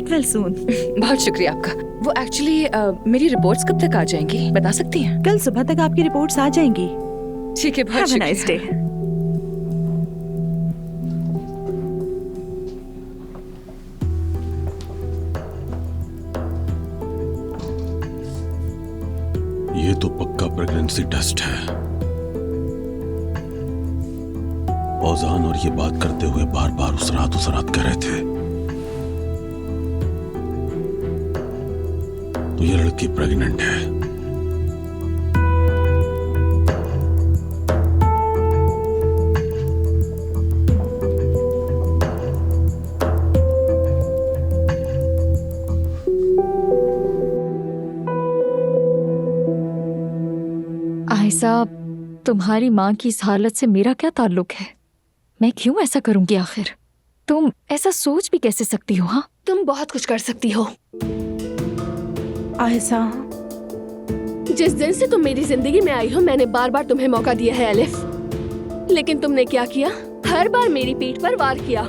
Get well soon. बहुत शुक्रिया आपका। वो एक्चुअली मेरी रिपोर्ट्स कब तक आ जाएंगी बता सकती हैं? कल सुबह तक आपकी रिपोर्ट्स आ जाएंगी। ठीक है, बहुत शुक्रिया। Nice day. ये तो पक्का प्रेगनेंसी टेस्ट है। औजान और ये बात करते हुए बार बार उस रात कह रहे थे, तो ये लड़की प्रेग्नेंट है। आयशा, तुम्हारी माँ की इस हालत से मेरा क्या ताल्लुक है? मैं क्यों ऐसा करूंगी आखिर? तुम ऐसा सोच भी कैसे सकती हो? हाँ, तुम बहुत कुछ कर सकती हो। आयशा, जिस दिन से तुम मेरी जिंदगी में आई हो मैंने बार बार तुम्हें मौका दिया है एलिफ, लेकिन तुमने क्या किया? हर बार मेरी पीठ पर वार किया।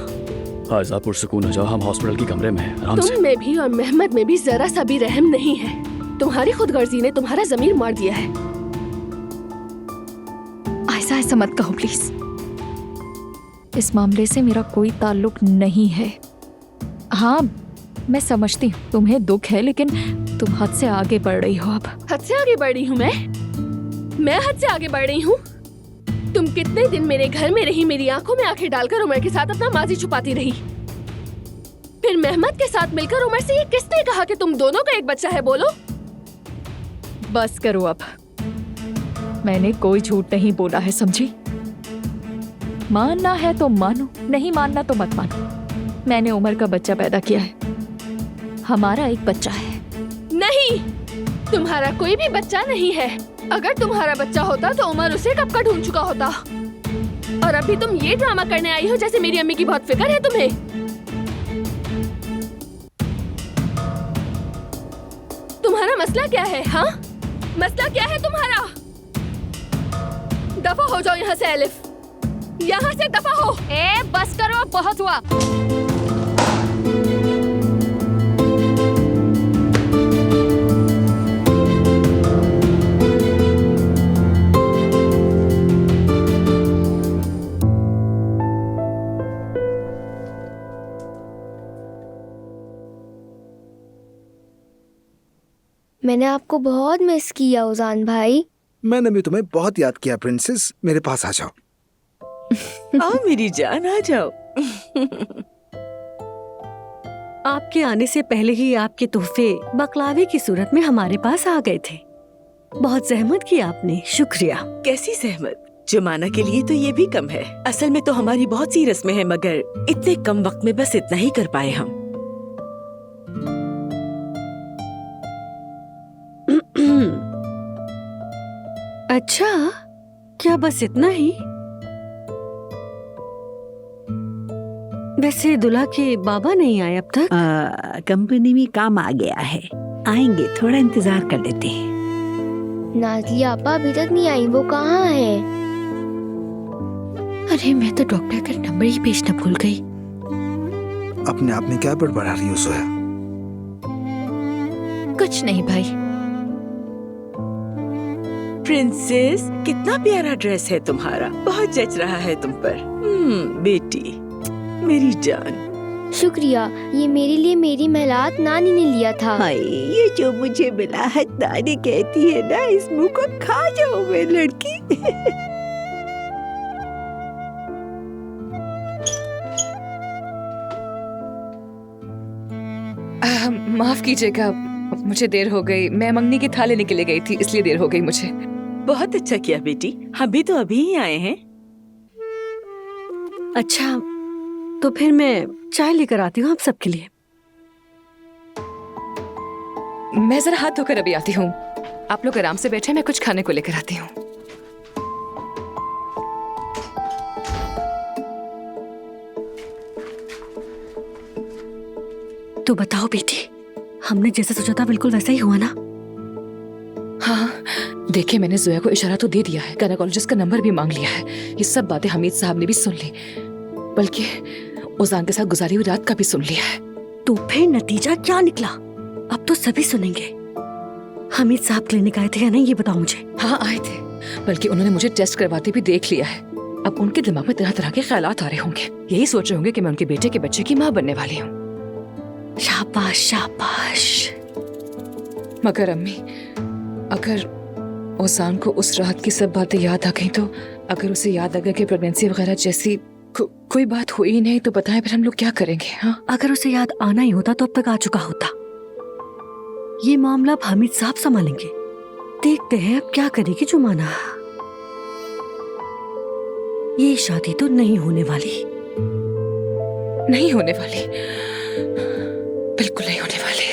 आयशा पुरसुकून हो जाओ, हम हॉस्पिटल के कमरे में हैं, आराम से। तुम में भी और मेहमद में भी जरा सा भी रहम नहीं है। तुम्हारी खुदगर्जी ने तुम्हारा जमीर मार दिया है। आयशा, ऐसा मत कहो प्लीज। इस मामले से मेरा कोई ताल्लुक नहीं है। हाँ, मैं समझती हूँ तुम्हें दुख है, लेकिन तुम हद से आगे बढ़ रही हो अब। हद से आगे बढ़ रही हूँ मैं हद से आगे बढ़ रही हूँ। तुम कितने दिन मेरे घर में रही, मेरी आंखों में आंखें डालकर उमर के साथ अपना माजी छुपाती रही। फिर मेहमद के साथ मिलकर उमर से ये किसने कहा कि तुम दोनों का एक बच्चा है? बोलो। बस करो अब। मैंने कोई झूठ नहीं बोला है, समझी? मानना है तो मानो, नहीं मानना तो मत मानो। मैंने उमर का बच्चा पैदा किया है। हमारा एक बच्चा है। नहीं, तुम्हारा कोई भी बच्चा नहीं है। अगर तुम्हारा बच्चा होता तो उमर उसे कब का ढूंढ चुका होता। और अभी तुम ये ड्रामा करने आई हो जैसे मेरी अम्मी की बहुत फिक्र है तुम्हें। तुम्हारा मसला क्या है? हाँ, मसला क्या है तुम्हारा? दफा हो जाओ यहाँ से एलिफ, यहाँ से दफा हो। बस करो, अब बहुत हुआ। मैंने आपको बहुत मिस किया उजान भाई। मैंने भी तुम्हें बहुत याद किया प्रिंसेस, मेरे पास आ जाओ। आओ मेरी जान, आ जाओ। आपके आने से पहले ही आपके तोहफे बकलावे की सूरत में हमारे पास आ गए थे। बहुत जहमत की आपने, शुक्रिया। कैसी सहमत? जमाना के लिए तो ये भी कम है। असल में तो हमारी बहुत सी रस्में हैं, मगर इतने कम वक्त में बस इतना ही कर पाए हम। अच्छा, क्या बस इतना ही? वैसे दुल्हा के बाबा नहीं आए अब तक? कंपनी में काम आ गया है, आएंगे, थोड़ा इंतजार कर लेते हैं। नाज़िया आपा अभी तक नहीं आई, वो कहाँ है? अरे मैं तो डॉक्टर का नंबर ही भेजना भूल गई। अपने आप में क्या बड़बड़ा रही हो सोया? कुछ नहीं भाई। प्रिंसेस, कितना प्यारा ड्रेस है तुम्हारा, बहुत जच रहा है तुम पर। बेटी, मेरी जान। शुक्रिया, ये मेरे लिए मेरी महलात नानी ने लिया था। हाय, ये जो मुझे मिला है, नानी कहती है ना, इस मुंह को खा जाओ मेरी लड़की। माफ कीजिएगा, मुझे देर हो गई। मैं मंगनी की थाली लेने के लिए गई थी, इसलिए देर हो गई मुझे। बहुत अच्छा किया बेटी, हम भी तो अभी ही आए हैं। अच्छा, तो फिर मैं चाय लेकर आती हूँ आप सबके लिए। मैं जरा हाथ धोकर अभी आती हूँ। आप लोग आराम से बैठे, मैं कुछ खाने को लेकर आती हूँ। तो बताओ बेटी, हमने जैसा सोचा था बिल्कुल वैसा ही हुआ ना? हाँ, देखिए मैंने जोया को इशारा तो दे दिया है, गायनेकोलॉजिस्ट का नंबर भी मांग लिया है। ये सब बातें हमीद साहब ने भी सुन ली, बल्कि उजान के साथ गुजारी हुई रात का भी सुन लिया है। अच्छा, तो फिर मैं चाय लेकर आती हूँ आप सबके लिए। आप लोग आराम से बैठे, मैं कुछ खाने को लेकर आती हूँ। तो फिर नतीजा क्या निकला? अब तो सभी सुनेंगे। हमीद साहब क्लिनिक आए थे या नहीं, ये बताओ मुझे। हाँ आए थे, बल्कि उन्होंने मुझे टेस्ट करवाते भी देख लिया है। अब उनके दिमाग में तरह तरह के ख्यालात आ रहे होंगे। यही सोच रहे होंगे कि मैं उनके बेटे के बच्चे की माँ बनने वाली हूँ। शाबाश शाबाश। मगर अम्मी, अगर ओजान को उस रात की सब बातें याद आ गई तो, अगर उसे याद आ गया कि प्रेगनेंसी वगैरह जैसी कोई बात हुई ही नहीं, तो बताएं फिर हम लोग क्या करेंगे? हाँ, अगर उसे याद आना ही होता तो अब तक आ चुका होता। ये मामला अब हमीद साहब संभालेंगे। देखते हैं अब क्या करेगी जुमाना। ये शादी तो नहीं होने वाली। नहीं होने वाली, बिल्कुल नहीं होने वाली।